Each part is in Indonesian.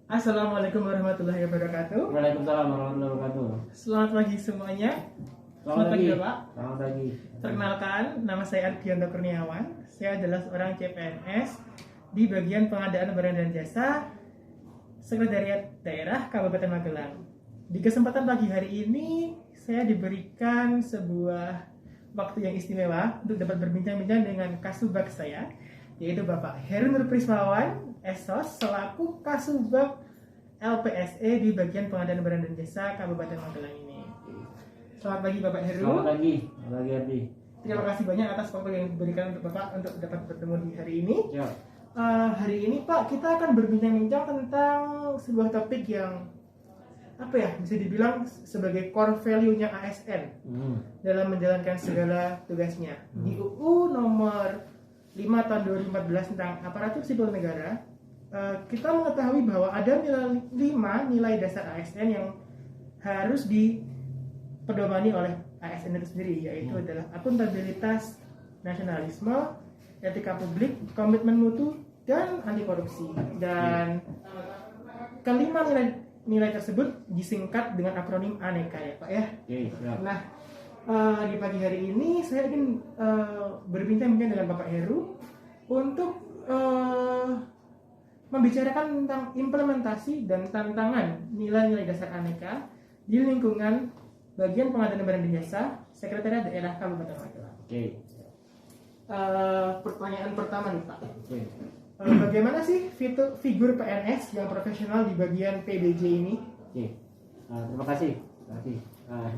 Assalamualaikum warahmatullahi wabarakatuh. Waalaikumsalam warahmatullahi wabarakatuh. Selamat pagi semuanya. Selamat pagi. Bapak. Selamat pagi. Perkenalkan, nama saya Ardianto Kurniawan. Saya adalah seorang CPNS di bagian pengadaan barang dan jasa Sekretariat Daerah Kabupaten Magelang. Di kesempatan pagi hari ini, saya diberikan sebuah waktu yang istimewa untuk dapat berbincang-bincang dengan kasubag saya, yaitu Bapak Heru Nur Prismawan, SOS, selaku Kasubag LPSE di bagian pengadaan barang dan jasa Kabupaten Magelang ini. Selamat pagi Bapak Heru. Selamat pagi. Selamat pagi Ardi. Terima kasih banyak atas waktu yang diberikan untuk Bapak untuk dapat bertemu di hari ini. Ya. Hari ini Pak, kita akan berbincang-bincang tentang sebuah topik yang bisa dibilang sebagai core value-nya ASN dalam menjalankan segala tugasnya. Di UU nomor 5 tahun 2014 tentang aparatur sipil negara, kita mengetahui bahwa ada 5 nilai dasar ASN yang harus dipedomani oleh ASN itu sendiri, yaitu adalah akuntabilitas, nasionalisme, etika publik, komitmen mutu, dan anti korupsi. Dan kelima nilai tersebut disingkat dengan akronim ANEKA ya Pak ya. Nah, di pagi hari ini saya ingin berbincang-bincang dengan Bapak Heru untuk membicarakan tentang implementasi dan tantangan nilai-nilai dasar ANEKA di lingkungan bagian pengadaan barang dan jasa Sekretariat Daerah Kabupaten Magelang. Pertanyaan pertama nih Pak. Bagaimana sih figur PNS yang profesional di bagian PBJ ini? Terima kasih.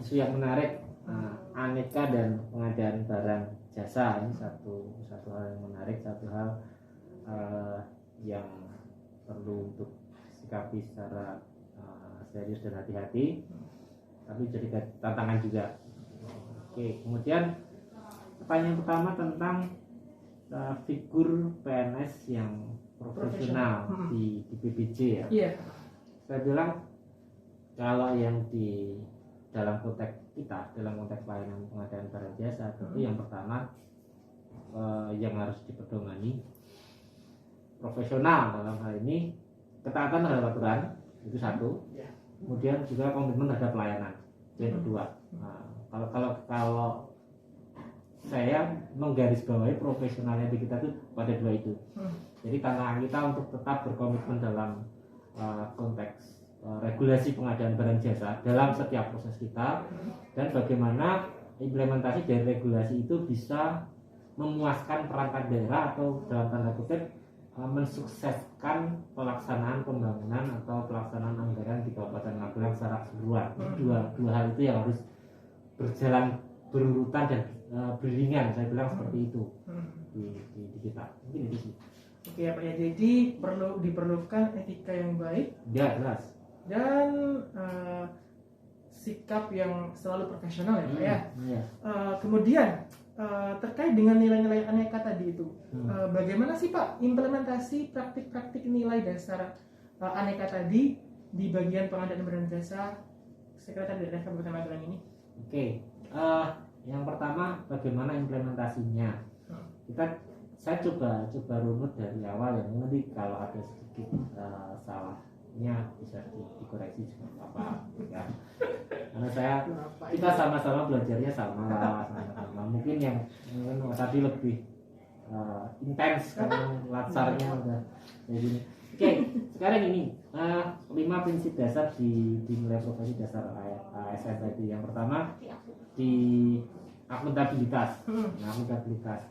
Isu yang menarik, ANEKA dan pengadaan barang jasa ini satu hal yang menarik, satu hal yang perlu untuk sikapi secara serius dan hati-hati, tapi jadi tantangan juga. Kemudian pertanyaan pertama tentang figur PNS yang profesional di PBJ ya. Saya bilang kalau yang di dalam konteks kita, dalam konteks pelayanan pengadaan barang jasa, tentu yang pertama yang harus dipedomani profesional dalam hal ini, ketaatan terhadap aturan, itu satu. Kemudian juga komitmen terhadap pelayanan, itu yang kedua. Kalau saya menggarisbawahi profesionalnya di kita itu pada dua itu. Jadi tantangan kita untuk tetap berkomitmen dalam konteks regulasi pengadaan barang jasa dalam setiap proses kita, dan bagaimana implementasi dari regulasi itu bisa memuaskan perangkat daerah atau dalam tanda kutip mensukseskan pelaksanaan pembangunan atau pelaksanaan anggaran di Kabupaten Magelang secara keseluruhan. Dua hal itu yang harus berjalan berurutan dan beriringan, saya bilang seperti itu di kita. Mungkin itu sih. Oke ya Pak ya, jadi diperlukan etika yang baik, Ya jelas, dan sikap yang selalu profesional ya Pak ya. Kemudian terkait dengan nilai-nilai ANEKA tadi itu, bagaimana sih Pak implementasi praktik-praktik nilai dasar ANEKA tadi di bagian pengadaan barang jasa Sekretariat Daerah Kabupaten Magelang ini? Yang pertama bagaimana implementasinya. Saya coba runut dari awal ya. Nanti kalau ada sedikit salahnya bisa dikoreksi juga apa ya. Karena kita sama-sama belajarnya sama. Mungkin yang tadi lebih intens karena latsarnya udah jadi. Sekarang ini 5 prinsip dasar di nilai profesi dasar ASN tadi. Yang pertama di akuntabilitas. Akuntabilitas.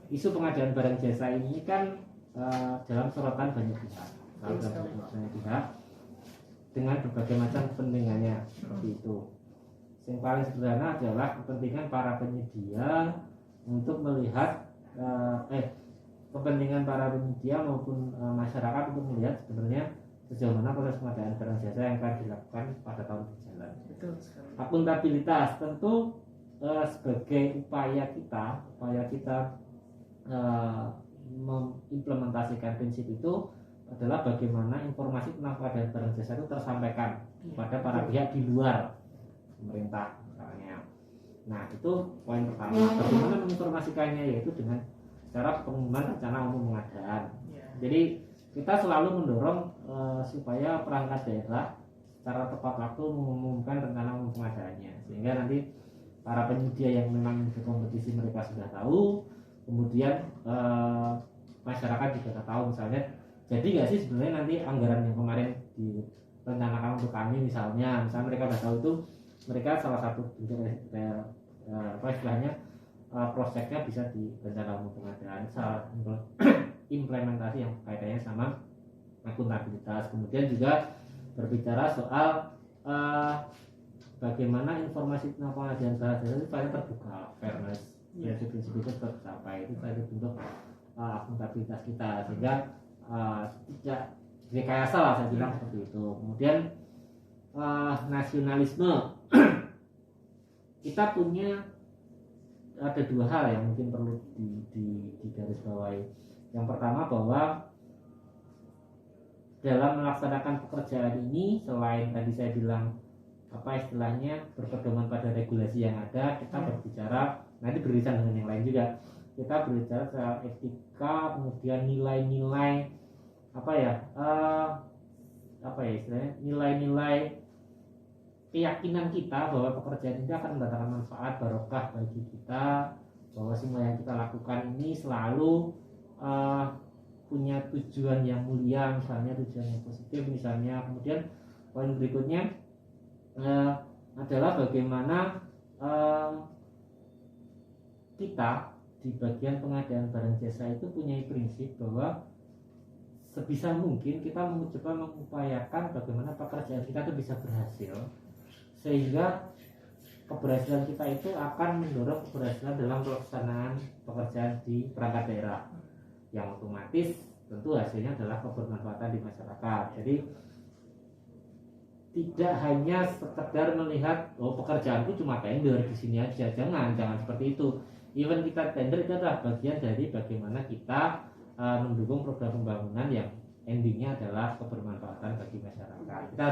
Isu pengadaan barang jasa ini kan dalam sorotan banyak pihak, dengan berbagai macam kepentingannya seperti itu. Yang paling sederhana adalah kepentingan para penyedia untuk melihat kepentingan para penyedia maupun masyarakat untuk melihat sebenarnya sejauh mana proses pengadaan barang jasa yang akan dilakukan pada tahun berjalan. Betul sekali. Akuntabilitas tentu sebagai upaya kita mengimplementasikan prinsip itu adalah bagaimana informasi tentang pengadaan barang jasa itu tersampaikan kepada para pihak di luar pemerintah misalnya. Nah itu poin pertama. Bagaimana menginformasikannya, yaitu dengan cara pengumuman rencana umum pengadaan. Jadi kita selalu mendorong supaya perangkat daerah secara tepat waktu mengumumkan rencana umum pengadaannya, sehingga nanti para penyedia yang memang berkompetisi mereka sudah tahu, kemudian masyarakat juga sudah tahu. Misalnya, jadi nggak sih sebenarnya nanti anggaran yang kemarin direncanakan untuk kami misalnya mereka sudah tahu itu, mereka salah satu bentuk istilahnya prospeknya bisa di rencana umum pengadaan, salah implementasi yang kaitannya sama akuntabilitas. Kemudian juga berbicara soal bagaimana informasi tentang pengadaan barang jasa itu paling terbuka, fairness, prinsip-prinsip itu tercapai. Itu salah satu bentuk akuntabilitas kita, sehingga tidak rekayasa lah, saya bilang seperti itu. Kemudian nasionalisme, kita punya ada dua hal yang mungkin perlu digarisbawahi. Yang pertama, bahwa dalam melaksanakan pekerjaan ini, selain tadi saya bilang istilahnya berpedoman pada regulasi yang ada, kita berbicara, nanti beririsan dengan yang lain juga, kita berbicara soal etika, kemudian nilai-nilai istilahnya nilai-nilai keyakinan kita bahwa pekerjaan ini akan mendatangkan manfaat barokah bagi kita, bahwa semua yang kita lakukan ini selalu punya tujuan yang mulia, misalnya tujuan yang positif misalnya. Kemudian poin berikutnya adalah bagaimana kita di bagian pengadaan barang jasa itu punya prinsip bahwa sebisa mungkin kita coba mengupayakan bagaimana pekerjaan kita itu bisa berhasil, sehingga keberhasilan kita itu akan mendorong keberhasilan dalam pelaksanaan pekerjaan di perangkat daerah, yang otomatis tentu hasilnya adalah kebermanfaatan di masyarakat. Jadi tidak hanya sekedar melihat pekerjaanku cuma tender di sini aja, jangan seperti itu. Even kita tender itu adalah bagian dari bagaimana kita mendukung program pembangunan yang endingnya adalah kebermanfaatan bagi masyarakat. Kita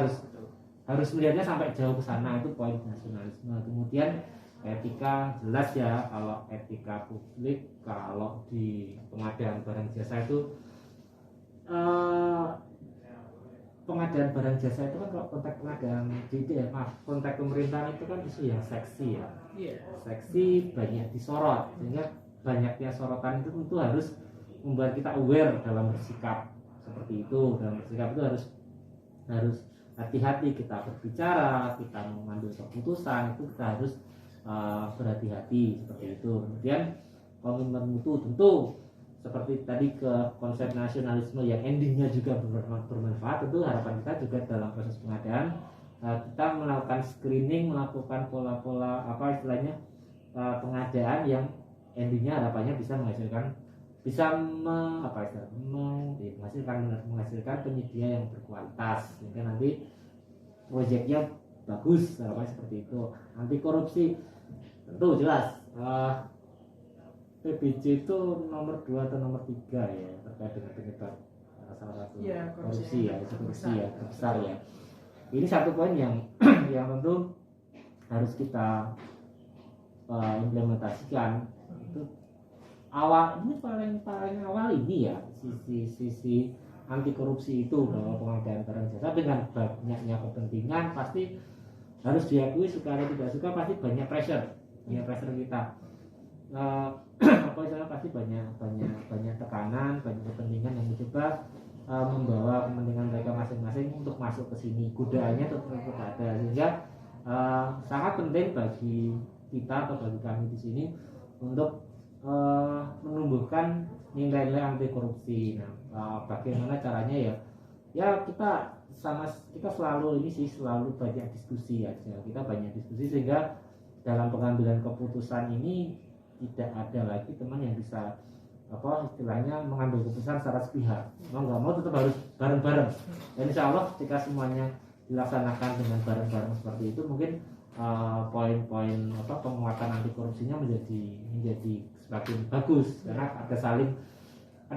harus melihatnya sampai jauh ke sana, itu poin nasionalisme. Kemudian etika, jelas ya, kalau etika publik, kalau di pengadaan barang jasa itu pengadaan barang jasa itu kan, kalau konteks pengadaan konteks pemerintahan itu kan isu yang seksi ya, seksi, banyak disorot, sehingga banyaknya sorotan itu tentu harus membuat kita aware dalam bersikap seperti itu. Dalam bersikap itu harus hati-hati kita berbicara, kita mengambil keputusan itu kita harus berhati-hati seperti itu. Kemudian komitmen mutu, tentu seperti tadi ke konsep nasionalisme yang endingnya juga bermanfaat. Tentu harapan kita juga dalam proses pengadaan kita melakukan screening, melakukan pola-pola istilahnya pengadaan yang endingnya harapannya bisa menghasilkan menghasilkan penyedia yang berkualitas, sehingga nanti proyeknya bagus, harapannya seperti itu. Anti korupsi tentu jelas, PBJ itu nomor 2 atau nomor 3 ya terkait dengan penyebab salah satu korupsi terbesar ya. Ini satu poin yang tentu harus kita implementasikan. Itu paling awal ini ya, sisi anti korupsi itu, bahwa pengadaan barang jasa dengan banyaknya kepentingan pasti harus diakui, suka atau tidak suka pasti banyak pressure kita. Pasti banyak tekanan, banyak kepentingan yang mencoba membawa kepentingan mereka masing-masing untuk masuk ke sini. Godaannya tetap ada, sehingga sangat penting bagi kita atau bagi kami di sini untuk menumbuhkan nilai-nilai anti korupsi. Nah, bagaimana caranya ya kita selalu banyak diskusi aja. Kita banyak diskusi sehingga dalam pengambilan keputusan ini tidak ada lagi teman yang bisa istilahnya mengambil keputusan secara sepihak. Mau nggak mau tetap harus bareng-bareng. Dan insya Allah ketika semuanya dilaksanakan dengan bareng-bareng seperti itu, mungkin poin-poin penguatan anti korupsinya menjadi semakin bagus, karena ada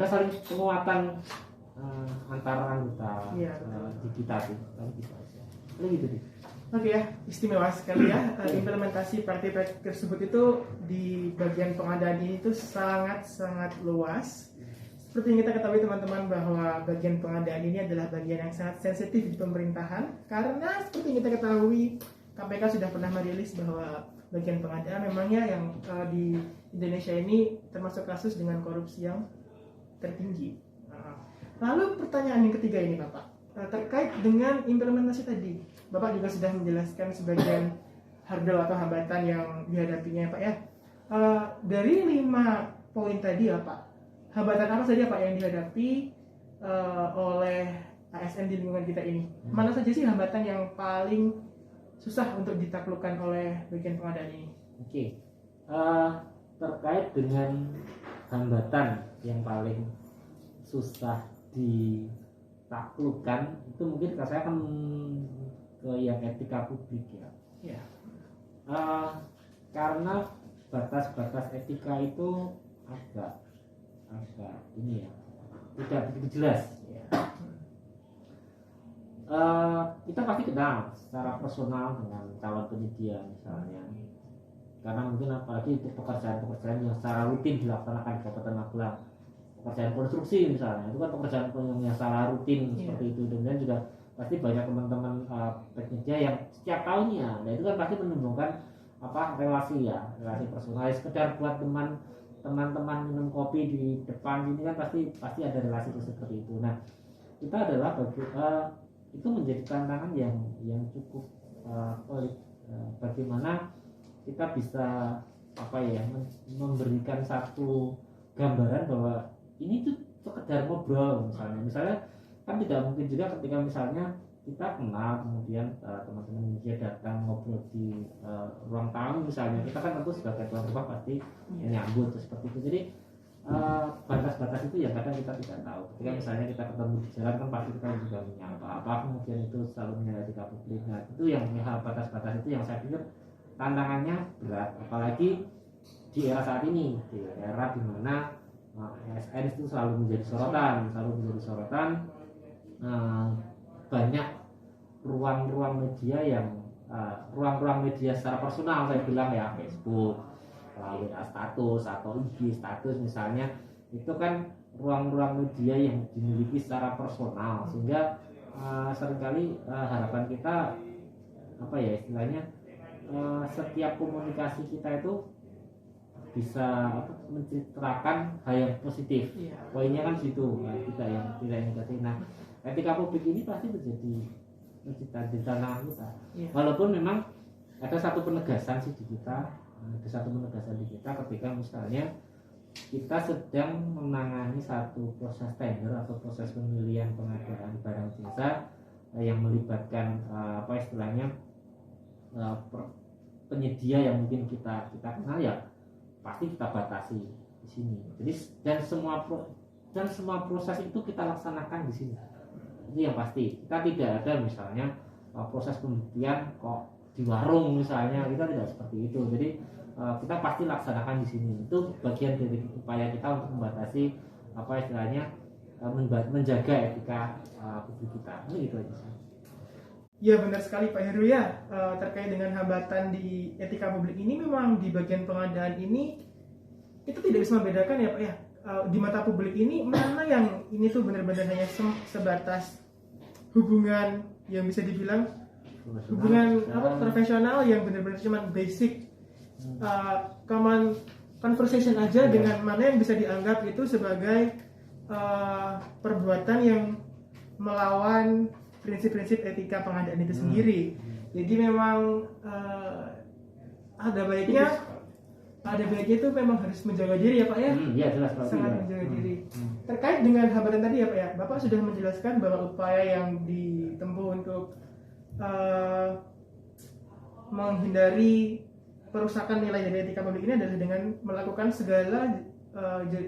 saling penguatan antara anggota di kita sih. Gitu aja. Gitu deh. Oke ya, istimewa sekali ya. Implementasi praktik tersebut itu di bagian pengadaan ini itu sangat luas, seperti yang kita ketahui teman-teman bahwa bagian pengadaan ini adalah bagian yang sangat sensitif di pemerintahan, karena seperti yang kita ketahui KPK sudah pernah merilis bahwa bagian pengadaan memangnya yang di Indonesia ini termasuk kasus dengan korupsi yang tertinggi. Lalu pertanyaan yang ketiga ini Bapak, terkait dengan implementasi tadi, Bapak juga sudah menjelaskan sebagian hurdle atau hambatan yang dihadapinya Pak ya. Dari 5 poin tadi ya Pak, hambatan apa saja Pak yang dihadapi oleh ASN di lingkungan kita ini? Mana saja sih hambatan yang paling susah untuk ditaklukkan oleh bagian pengadaan ini? Oke, terkait dengan hambatan yang paling susah ditaklukkan itu mungkin saya akan ke yang etika publik ya. Ya. Karena batas-batas etika itu agak ini ya, tidak begitu jelas ya. Kita pasti kenal secara personal dengan calon penyedia misalnya, karena mungkin apalagi untuk pekerjaan-pekerjaan yang secara rutin dilaksanakan di Kabupaten Magelang, pekerjaan konstruksi misalnya, itu kan pekerjaan yang secara rutin seperti itu. Dan juga pasti banyak teman-teman penyedia yang setiap tahunnya, nah itu kan pasti menimbulkan relasi personal, sekedar buat teman-teman minum kopi di depan sini kan pasti ada relasi seperti itu. Nah, kita adalah itu menjadi tantangan yang cukup pelik. Bagaimana kita bisa memberikan satu gambaran bahwa ini tuh sekedar ngobrol misalnya kan tidak mungkin juga ketika misalnya kita kenal kemudian teman-teman media datang ngobrol di ruang tamu misalnya, kita kan tentu sebagai tuan rumah pasti menyambut seperti itu. Jadi batas-batas itu yang kadang kita tidak tahu. Ketika misalnya kita ketemu di jalan kan pasti kita juga menyapa kemudian itu selalu menyalahi etika publik. Nah itu yang batas-batas itu yang saya pikir tantangannya berat, apalagi di era saat ini, di era dimana ASN itu selalu menjadi sorotan, banyak ruang-ruang media yang ruang-ruang media secara personal, saya bilang ya, Facebook, WA status atau IG status misalnya, itu kan ruang-ruang media yang dimiliki secara personal, sehingga seringkali harapan kita istilahnya setiap komunikasi kita itu bisa menceritakan hal yang positif. Poinnya kan situ, tidak yang negatif. Nah, etika publik ini pasti menjadi tantangan kita. Walaupun memang ada satu penegasan di kita, ketika misalnya kita sedang menangani satu proses tender atau proses pemilihan pengadaan barang jasa yang melibatkan penyedia yang mungkin kita kenal, ya pasti kita batasi di sini. Jadi dan semua proses itu kita laksanakan di sini. Itu yang pasti. Kita tidak ada misalnya proses pembuktian kok di warung misalnya, kita tidak seperti itu. Jadi kita pasti laksanakan di sini. Itu bagian dari upaya kita untuk membatasi menjaga etika publik kita. Ini gitu aja. Ya benar sekali Pak Heru ya, terkait dengan hambatan di etika publik ini, memang di bagian pengadaan ini kita tidak bisa membedakan ya Pak ya, di mata publik ini mana yang ini tuh benar-benar hanya sebatas hubungan yang bisa dibilang hubungan profesional yang benar-benar cuma basic common conversation aja, dengan mana yang bisa dianggap itu sebagai perbuatan yang melawan prinsip-prinsip etika pengadaan itu sendiri. Jadi memang ada baiknya itu memang harus menjaga diri ya Pak ya. Iya jelas sangat menjaga diri. Terkait dengan hambatan tadi ya Pak ya, Bapak sudah menjelaskan bahwa upaya yang ditempuh untuk menghindari perusakan nilai dari etika publik ini adalah dengan melakukan segala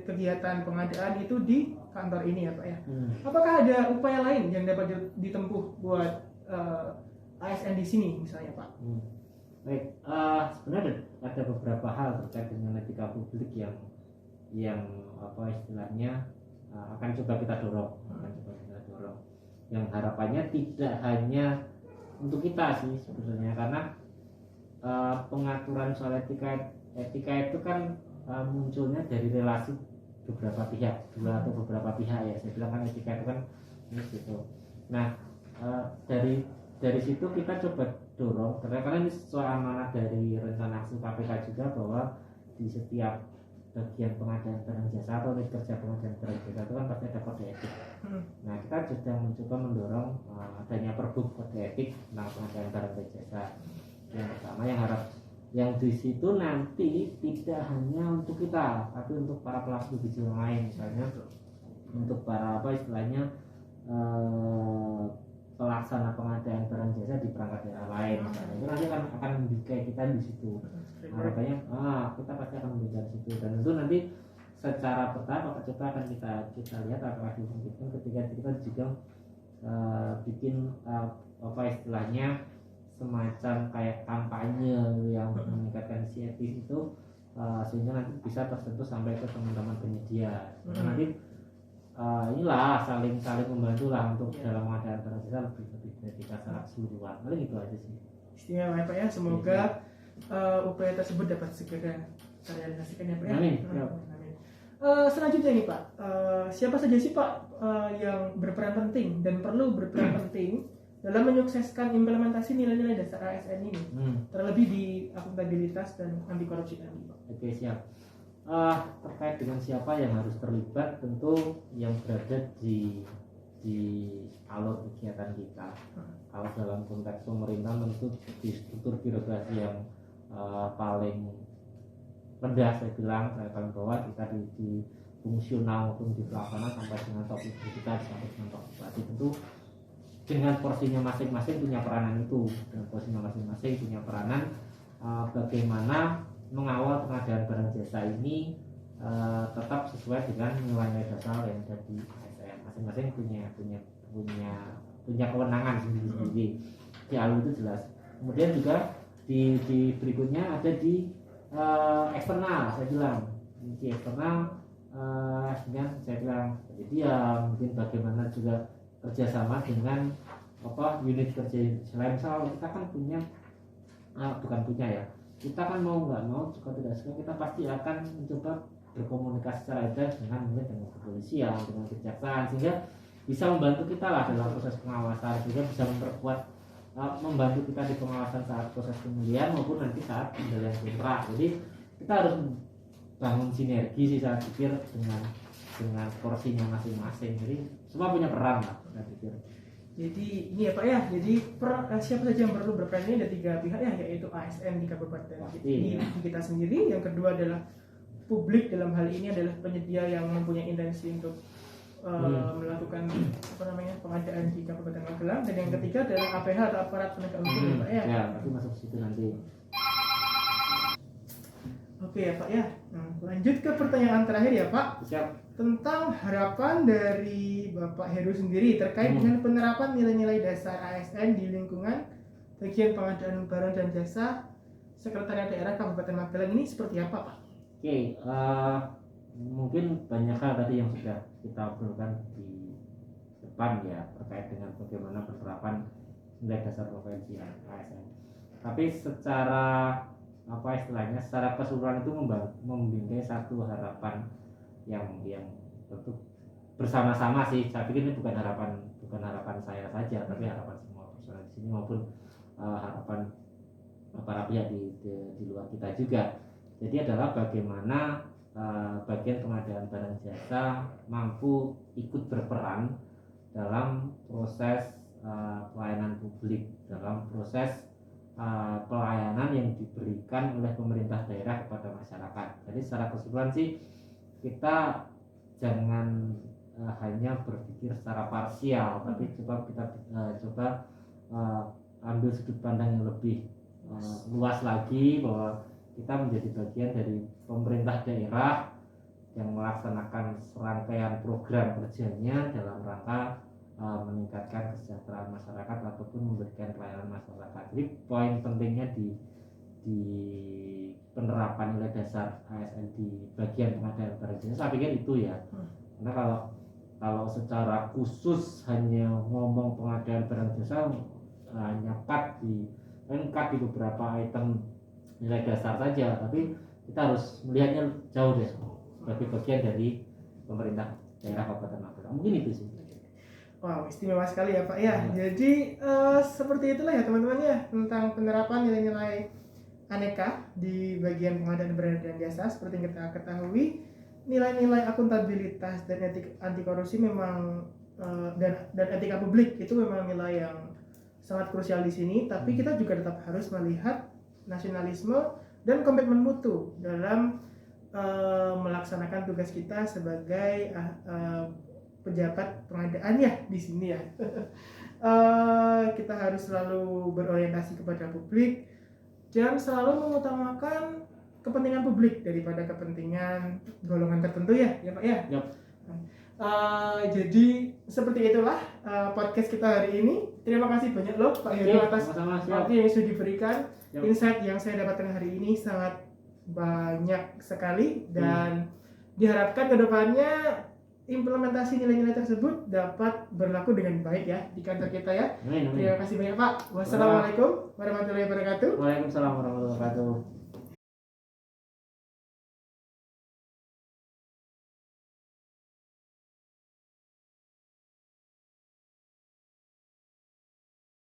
kegiatan pengadaan itu di kantor ini ya Pak ya. Apakah ada upaya lain yang dapat ditempuh buat ASN di sini misalnya Pak? Baik, sebenarnya ada beberapa hal terkait dengan etika publik yang istilahnya akan coba kita dorong, yang harapannya tidak hanya untuk kita sih sebenarnya, karena pengaturan soal etika itu kan munculnya dari relasi beberapa pihak, dua atau beberapa pihak ya. Saya bilang kan etika itu kan ini gitu. Nah, dari situ kita coba dorong karena ini sesuai amanat dari rencana aksi KPK juga, bahwa di setiap bagian pengadaan barang jasa atau unit kerja pengadaan barang jasa itu kan pasti ada kode etik. Nah, kita sedang mencoba mendorong adanya perbuk kode etik tentang pengadaan barang dan jasa. Yang pertama yang di situ nanti tidak hanya untuk kita, tapi untuk para pelaku bisnis yang lain, misalnya untuk para istilahnya pelaksana pengadaan barang jasa di perangkat daerah lain, misalnya itu nanti akan membikai kita di situ. Harapannya kita pasti akan membikai di situ, dan itu nanti secara bertahap coba akan kita lihat apakah dimungkinkan ketika kita juga bikin istilahnya semacam kayak kampanye yang meningkatkan CSR itu, sehingga nanti bisa tersentuh sampai ke teman-teman penyedia. Nanti inilah saling membantu lah untuk dalam pengadaan barang jasa lebih dari kita secara keseluruhan. Paling itu aja sih. Istimewa ya Pak ya, semoga upaya tersebut dapat segera terrealisasikan ya Pak ya. Amin. Selanjutnya nih Pak, siapa saja sih Pak yang berperan penting dan perlu berperan penting dalam menyukseskan implementasi nilai-nilai dasar ASN ini, terlebih di akuntabilitas dan anti korupsi tadi Pak? Oke, siap. Terkait dengan siapa yang harus terlibat, tentu yang berada di alur kegiatan kita. Kalau dalam konteks pemerintah tentu di struktur birokrasi yang paling rendah, saya bilang paling bawah, kita di fungsional maupun di pelaksana sampai dengan top leader kita, sampai dengan top bupati, tentu dengan porsinya masing-masing punya peranan itu, dengan porsinya masing-masing punya peranan bagaimana mengawal pengadaan barang jasa ini tetap sesuai dengan nilai dasar yang ada di ASN. Masing-masing punya kewenangan sendiri-sendiri. Di alur itu jelas. Kemudian juga di berikutnya ada di eksternal, saya bilang di eksternal dengan saya bilang dia mungkin bagaimana juga kerjasama dengan unit kerja selain. Misal kita kan punya kita kan mau nggak mau, suka tidak suka, kita pasti akan mencoba berkomunikasi secara intens dengan kepolisian, dengan kejaksaan, sehingga bisa membantu kita lah dalam proses pengawasan, sehingga bisa memperkuat membantu kita di pengawasan saat proses pemilihan maupun nanti saat pengendalian kontrak. Jadi kita harus bangun sinergi sih, saya pikir, dengan porsinya masing-masing. Jadi semua punya peran lah, saya pikir. Jadi ini ya Pak ya, jadi siapa saja yang perlu berperan ini ada 3 pihak ya, yaitu ASN di kabupaten ini, kita sendiri. Yang kedua adalah publik, dalam hal ini adalah penyedia yang mempunyai intensi untuk melakukan pengadaan di Kabupaten Magelang, dan yang ketiga adalah APH atau aparat penegak hukum ya Pak ya. Ya, pasti masuk situ nanti. Oke ya Pak ya. Lanjut ke pertanyaan terakhir ya Pak. Siap. Tentang harapan dari Bapak Heru sendiri terkait dengan penerapan nilai-nilai dasar ASN di lingkungan bagian pengadaan barang dan jasa Sekretariat Daerah Kabupaten Magelang ini seperti apa Pak? Oke, mungkin banyak hal tadi yang sudah kita obrolkan di depan ya, terkait dengan bagaimana penerapan nilai dasar provinsi ASN. Tapi secara secara keseluruhan itu membingkai satu harapan yang tentu bersama-sama sih. Saya pikir ini bukan harapan saya saja, tapi harapan semua personel di sini maupun harapan para pihak di luar kita juga. Jadi adalah bagaimana bagian pengadaan barang jasa mampu ikut berperan dalam proses pelayanan publik, dalam proses pelayanan yang diberikan oleh pemerintah daerah kepada masyarakat. Jadi secara keseluruhan sih kita jangan hanya berpikir secara parsial, tapi kita coba ambil sudut pandang yang lebih luas lagi, bahwa kita menjadi bagian dari pemerintah daerah yang melaksanakan serangkaian program kerjanya dalam rangka meningkatkan kesejahteraan masyarakat ataupun memberikan pelayanan masyarakat. Jadi poin pentingnya di penerapan nilai dasar ASN di bagian pengadaan barang jasa, saya pikir itu ya. Karena kalau secara khusus hanya ngomong pengadaan barang jasa, hanya cut di beberapa item nilai dasar saja, tapi kita harus melihatnya jauh deh sebagai bagian dari pemerintah daerah Kabupaten Magelang. Mungkin itu sih. Wow, istimewa sekali ya Pak ya. Jadi seperti itulah ya teman-teman ya tentang penerapan nilai-nilai aneka di bagian pengadaan barang dan jasa. Seperti yang kita ketahui, nilai-nilai akuntabilitas dan etik anti korupsi memang dan etika publik itu memang nilai yang sangat krusial di sini. Tapi kita juga tetap harus melihat nasionalisme dan komitmen mutu dalam melaksanakan tugas kita sebagai pejabat pengadaan ya di sini ya. Kita harus selalu berorientasi kepada publik dan selalu mengutamakan kepentingan publik daripada kepentingan golongan tertentu ya Pak ya. Yep. Jadi seperti itulah podcast kita hari ini. Terima kasih banyak loh Pak Heru atas waktu yang sudah diberikan. Insight yang saya dapatkan hari ini sangat banyak sekali dan diharapkan kedepannya implementasi nilai-nilai tersebut dapat berlaku dengan baik ya di kantor kita ya. Terima kasih banyak Pak. Wassalamualaikum warahmatullahi wabarakatuh. Waalaikumsalam warahmatullahi wabarakatuh.